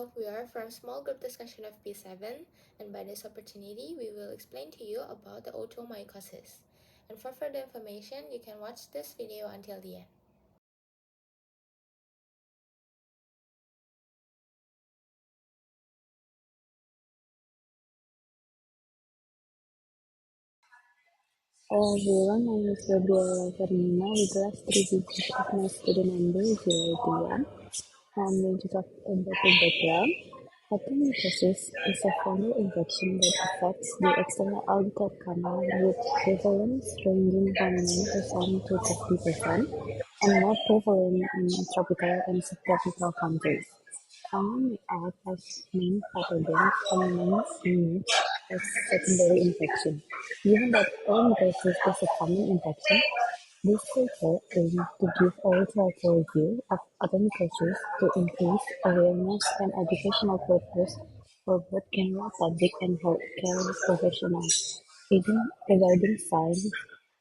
we are from small group discussion of B7, and by this opportunity, we will explain to you about the otomycosis. And for further information, you can watch this video until the end. Hello everyone, my name is Gabriella Ferenina with class 3 of my student number 081. I'm going to talk about the background. Otomycosis is a fungal infection that affects the external auditory canal with prevalence ranging from 9% to 50% and more prevalent in tropical and subtropical countries. Common act as main pathogen and main image as secondary infection. Given that otomycosis is a common infection, this paper aims to give a literature review of otomycosis to increase awareness and educational purpose for both general public and healthcare professionals, regarding signs,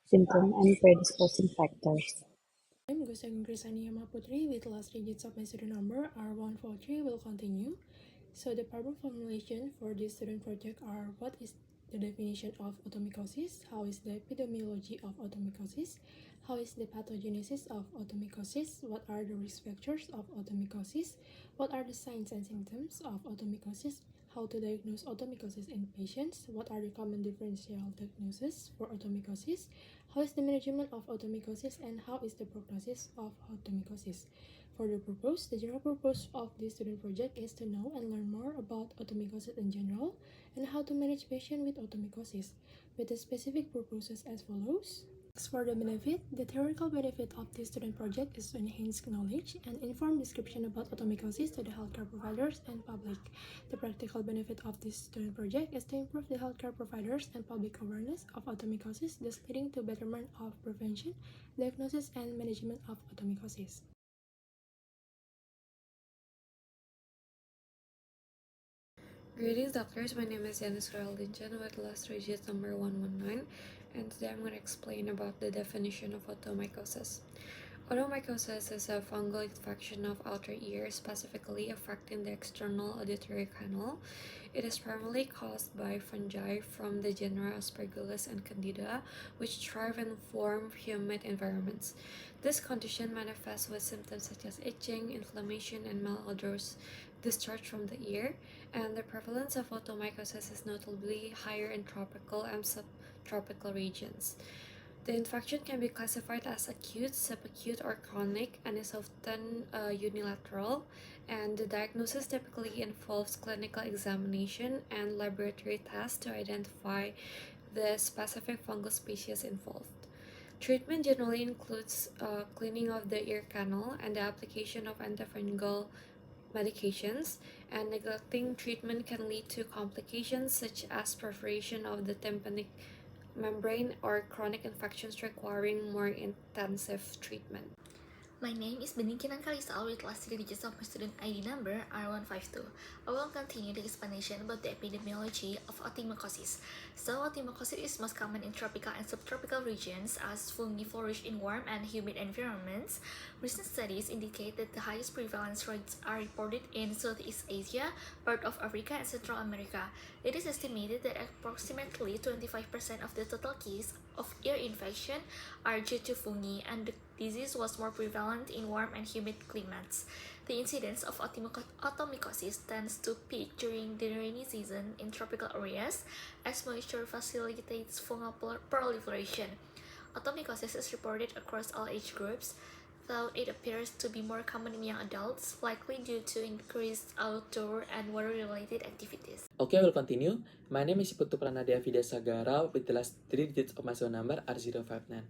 symptoms, and predisposing factors. I'm Gusti Krisania Mahaputri with last digits of my student number R143 will continue. So the paper formulation for this student project are: what is the definition of otomycosis, how is the epidemiology of otomycosis, how is the pathogenesis of otomycosis, what are the risk factors of otomycosis, what are the signs and symptoms of otomycosis, how to diagnose otomycosis in patients, what are the common differential diagnoses for otomycosis, how is the management of otomycosis, and how is the prognosis of otomycosis. For the purpose, the general purpose of this student project is to know and learn more about otomycosis in general and how to manage patients with otomycosis, with the specific purposes as follows. For the benefit, the theoretical benefit of this student project is to enhance knowledge and inform description about otomycosis to the healthcare providers and public. The practical benefit of this student project is to improve the healthcare providers and public awareness of otomycosis, thus leading to betterment of prevention, diagnosis, and management of otomycosis. Greetings doctors, my name is Janice Geraldine with last digit number 119, and today I'm going to explain about the definition of otomycosis. Otomycosis is a fungal infection of outer ear, specifically affecting the external auditory canal. It is primarily caused by fungi from the genera Aspergillus and Candida, which thrive in warm, humid environments. This condition manifests with symptoms such as itching, inflammation, and malodorous discharge from the ear, and the prevalence of otomycosis is notably higher in tropical and subtropical regions. The infection can be classified as acute, subacute, or chronic, and is often unilateral, and the diagnosis typically involves clinical examination and laboratory tests to identify the specific fungal species involved. Treatment generally includes cleaning of the ear canal and the application of antifungal medications, and neglecting treatment can lead to complications such as perforation of the tympanic membrane or chronic infections requiring more intensive treatment. My name is Benikinan Kalisal with last 3 digits of my student ID number R152. I will continue the explanation about the epidemiology of otomycosis. So, otomycosis is most common in tropical and subtropical regions as fungi flourish in warm and humid environments. Recent studies indicate that the highest prevalence rates are reported in Southeast Asia, part of Africa, and Central America. It is estimated that approximately 25% of the total cases of ear infection are due to fungi, and the disease was more prevalent in warm and humid climates. The incidence of otomycosis tends to peak during the rainy season in tropical areas as moisture facilitates fungal proliferation. Otomycosis is reported across all age groups, though it appears to be more common in young adults, likely due to increased outdoor and water-related activities. Okay, we'll continue. My name is Putu Pranadea Vidya Sagara with the last 3 digits of my phone number R059.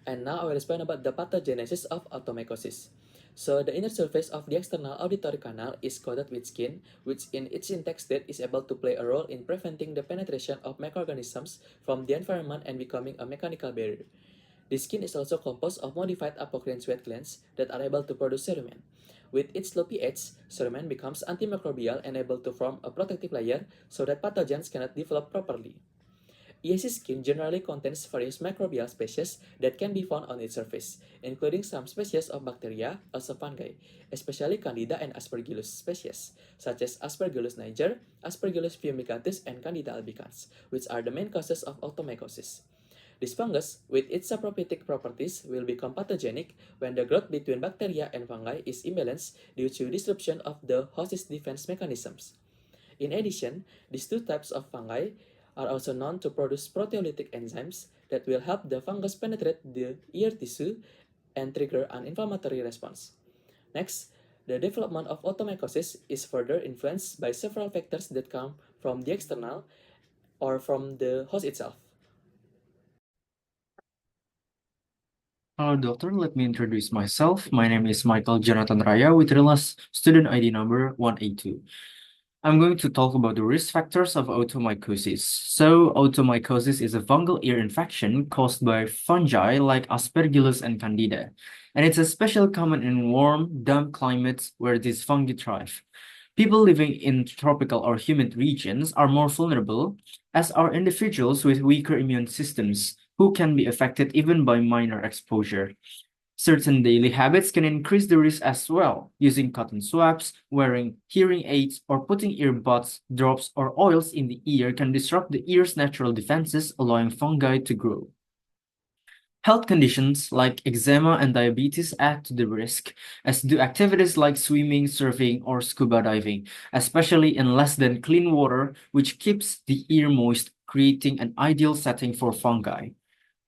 And now I will explain about the pathogenesis of otomycosis. So the inner surface of the external auditory canal is coated with skin, which in its intact state is able to play a role in preventing the penetration of microorganisms from the environment and becoming a mechanical barrier. The skin is also composed of modified apocrine sweat glands that are able to produce cerumen. With its low pH, cerumen becomes antimicrobial and able to form a protective layer so that pathogens cannot develop properly. ESC skin generally contains various microbial species that can be found on its surface, including some species of bacteria, also fungi, especially Candida and Aspergillus species, such as Aspergillus niger, Aspergillus fumigatus, and Candida albicans, which are the main causes of otomycosis. This fungus, with its saprophytic properties, will become pathogenic when the growth between bacteria and fungi is imbalanced due to disruption of the host's defense mechanisms. In addition, these two types of fungi are also known to produce proteolytic enzymes that will help the fungus penetrate the ear tissue and trigger an inflammatory response. Next, the development of otomycosis is further influenced by several factors that come from the external or from the host itself. Hello, doctor. Let me introduce myself. My name is Michael Jonathan Raya with Relas student ID number 182. I'm going to talk about the risk factors of otomycosis. So, otomycosis is a fungal ear infection caused by fungi like Aspergillus and Candida, and it's especially common in warm, damp climates where these fungi thrive. People living in tropical or humid regions are more vulnerable, as are individuals with weaker immune systems, who can be affected even by minor exposure. Certain daily habits can increase the risk as well. Using cotton swabs, wearing hearing aids, or putting earbuds, drops, or oils in the ear can disrupt the ear's natural defenses, allowing fungi to grow. Health conditions like eczema and diabetes add to the risk, as do activities like swimming, surfing, or scuba diving, especially in less than clean water, which keeps the ear moist, creating an ideal setting for fungi.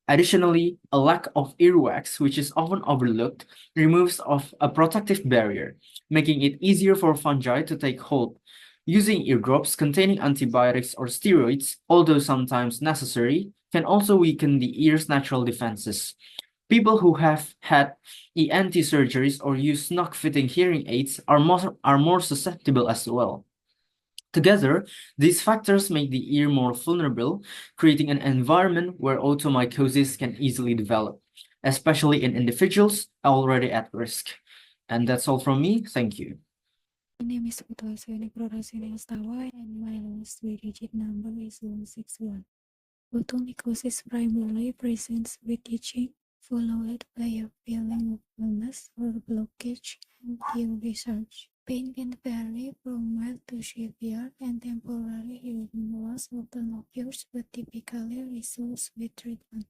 Additionally, a lack of earwax, which is often overlooked, removes of a protective barrier, making it easier for fungi to take hold. Using eardrops containing antibiotics or steroids, although sometimes necessary, can also weaken the ear's natural defenses. People who have had ENT surgeries or use snug-fitting hearing aids are more susceptible as well. Together, these factors make the ear more vulnerable, creating an environment where otomycosis can easily develop, especially in individuals already at risk. And that's all from me. Thank you. My name is Asweni Pururaswini Astawa, and my last three-digit number is 161. Otomycosis primarily presents with itching, followed by a feeling of numbness or blockage and ear discharge. Pain can vary from mild to severe, and temporary hearing loss often occurs but typically resolves with treatment.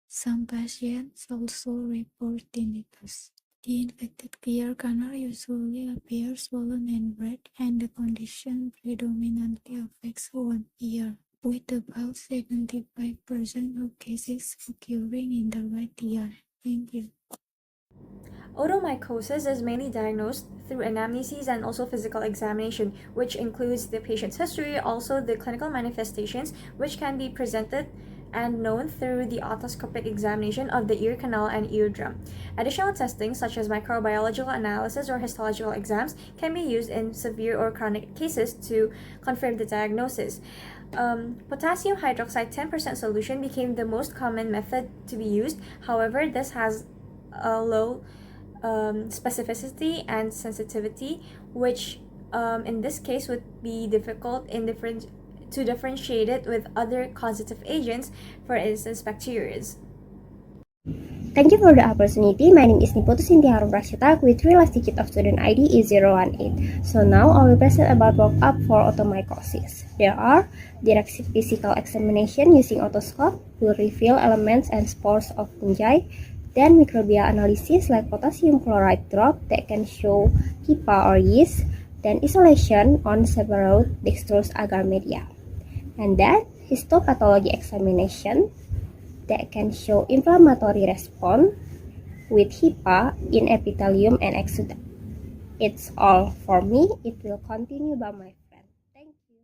Some patients also report tinnitus. The infected ear canal usually appears swollen and red, and the condition predominantly affects one ear, with about 75% of cases occurring in the right ear. Thank you. Otomycosis is mainly diagnosed through anamnesis and also physical examination, which includes the patient's history, also the clinical manifestations, which can be presented and known through the otoscopic examination of the ear canal and eardrum. Additional testing, such as microbiological analysis or histological exams, can be used in severe or chronic cases to confirm the diagnosis. Potassium hydroxide 10% solution became the most common method to be used. However, this has a low specificity and sensitivity, which in this case would be difficult to differentiate it with other causative agents, for instance bacterias. Thank you for the opportunity. My name is Putu Sinthya Harum Rahcetag with 3 last digit of student ID is 018. So now I will present about workup for otomycosis. There are direct physical examination using otoscope will reveal elements and spores of fungi. Then microbial analysis like potassium chloride drop that can show HIPAA or yeast. Then isolation on several dextrose agar media. And then histopathology examination that can show inflammatory response with HIPAA in epithelium and exudate. It's all for me. It will continue by my friend. Thank you.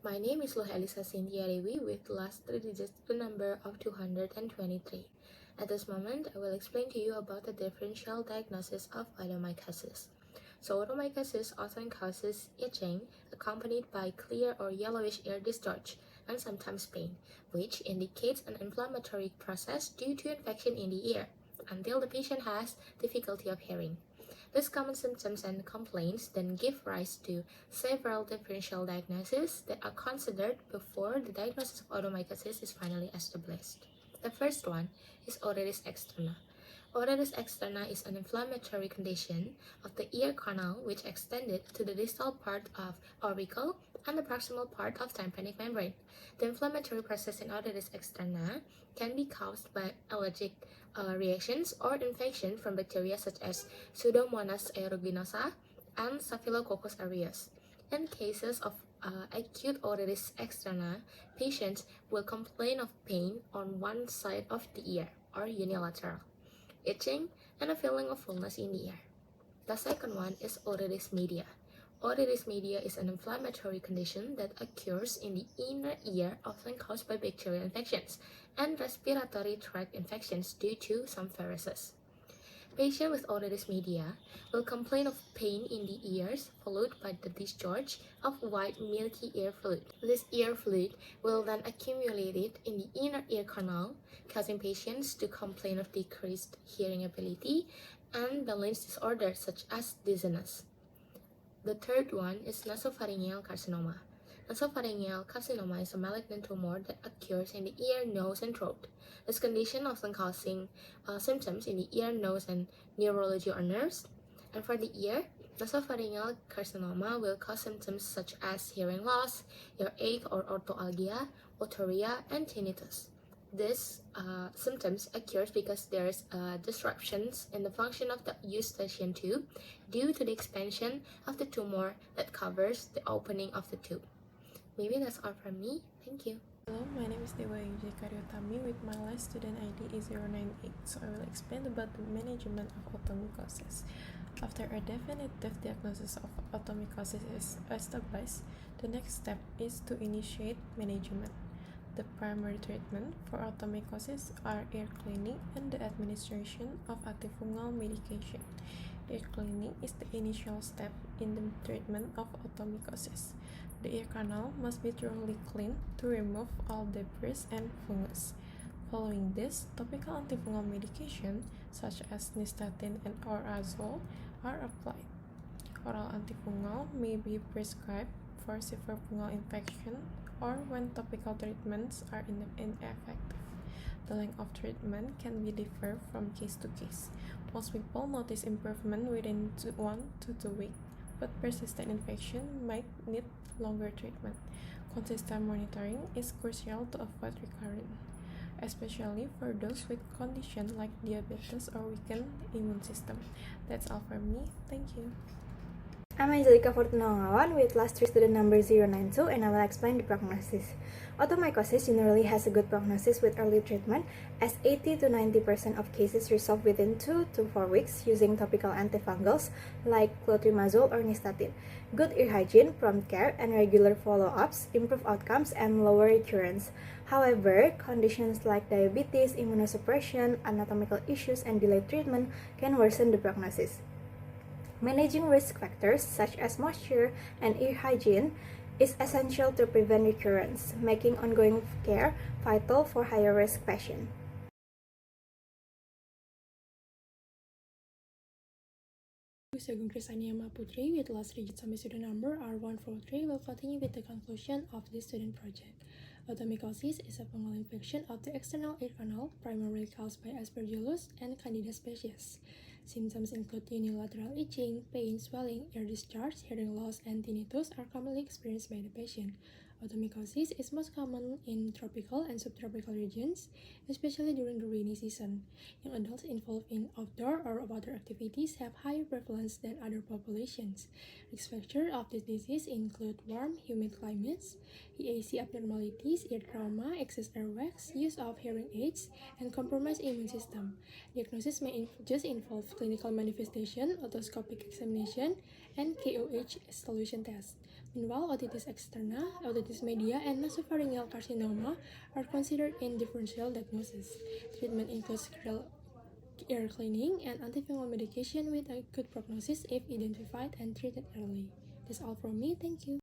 My name is Elisa Dewi with last 3 digits to number of 223. At this moment, I will explain to you about the differential diagnosis of otomycosis. So otomycosis often causes itching, accompanied by clear or yellowish ear discharge, and sometimes pain, which indicates an inflammatory process due to infection in the ear, until the patient has difficulty of hearing. These common symptoms and complaints then give rise to several differential diagnoses that are considered before the diagnosis of otomycosis is finally established. The first one is otitis externa. Otitis externa is an inflammatory condition of the ear canal which extended to the distal part of auricle and the proximal part of tympanic membrane. The inflammatory process in otitis externa can be caused by allergic reactions or infection from bacteria such as Pseudomonas aeruginosa and Staphylococcus aureus. In cases of acute otitis externa, patients will complain of pain on one side of the ear or unilateral, itching, and a feeling of fullness in the ear. The second one is otitis media. Otitis media is an inflammatory condition that occurs in the inner ear, often caused by bacterial infections and respiratory tract infections due to some viruses. Patients with otitis media will complain of pain in the ears, followed by the discharge of white milky ear fluid. This ear fluid will then accumulate in the inner ear canal, causing patients to complain of decreased hearing ability and balance disorders such as dizziness. The third one is nasopharyngeal carcinoma. Nasopharyngeal carcinoma is a malignant tumor that occurs in the ear, nose, and throat. This condition often causing symptoms in the ear, nose, and neurology or nerves. And for the ear, nasopharyngeal carcinoma will cause symptoms such as hearing loss, earache or othalgia, otorrhea, and tinnitus. These symptoms occurs because there is disruptions in the function of the eustachian tube due to the expansion of the tumor that covers the opening of the tube. Maybe that's all from me. Thank you. Hello, my name is Dewa with my last student ID is 098, so I will explain about the management of otomycosis. After a definitive diagnosis of otomycosis is established, the next step is to initiate management. The primary treatment for otomycosis are ear cleaning and the administration of antifungal medication. Ear cleaning is the initial step in the treatment of otomycosis. The ear canal must be thoroughly cleaned to remove all debris and fungus. Following this, topical antifungal medication such as nystatin and orazole are applied. Oral antifungal may be prescribed for severe fungal infection or when topical treatments are ineffective. The length of treatment can be differ from case to case. Most people notice improvement within 1 to 2 weeks, but persistent infection might need longer treatment. Consistent monitoring is crucial to avoid recurrence, especially for those with conditions like diabetes or weakened immune system. That's all from me. Thank you. I'm Angelica with last three student number 092 and I will explain the prognosis. Otomycosis generally has a good prognosis with early treatment as 80 to 90% of cases resolve within 2 to 4 weeks using topical antifungals like clotrimazole or nystatin. Good ear hygiene, prompt care, and regular follow-ups improve outcomes and lower recurrence. However, conditions like diabetes, immunosuppression, anatomical issues, and delayed treatment can worsen the prognosis. Managing risk factors such as moisture and ear hygiene is essential to prevent recurrence, making ongoing care vital for higher risk patients. Agung Krisania Mahaputri with last digit summary student number R143 will continue with the conclusion of this student project. Otomycosis is a fungal infection of the external ear canal, primarily caused by Aspergillus and Candida species. Symptoms include unilateral itching, pain, swelling, ear discharge, hearing loss, and tinnitus are commonly experienced by the patient. Otomycosis is most common in tropical and subtropical regions, especially during the rainy season. Young adults involved in outdoor or water activities have higher prevalence than other populations. Risk factors of this disease include warm, humid climates, EAC abnormalities, ear trauma, excess airwax, use of hearing aids, and compromised immune system. Diagnosis may just involve clinical manifestation, otoscopic examination, and KOH solution test. Meanwhile, otitis externa, otitis media, and nasopharyngeal carcinoma are considered in differential diagnosis. Treatment includes ear cleaning and antifungal medication with a good prognosis if identified and treated early. That's all from me. Thank you.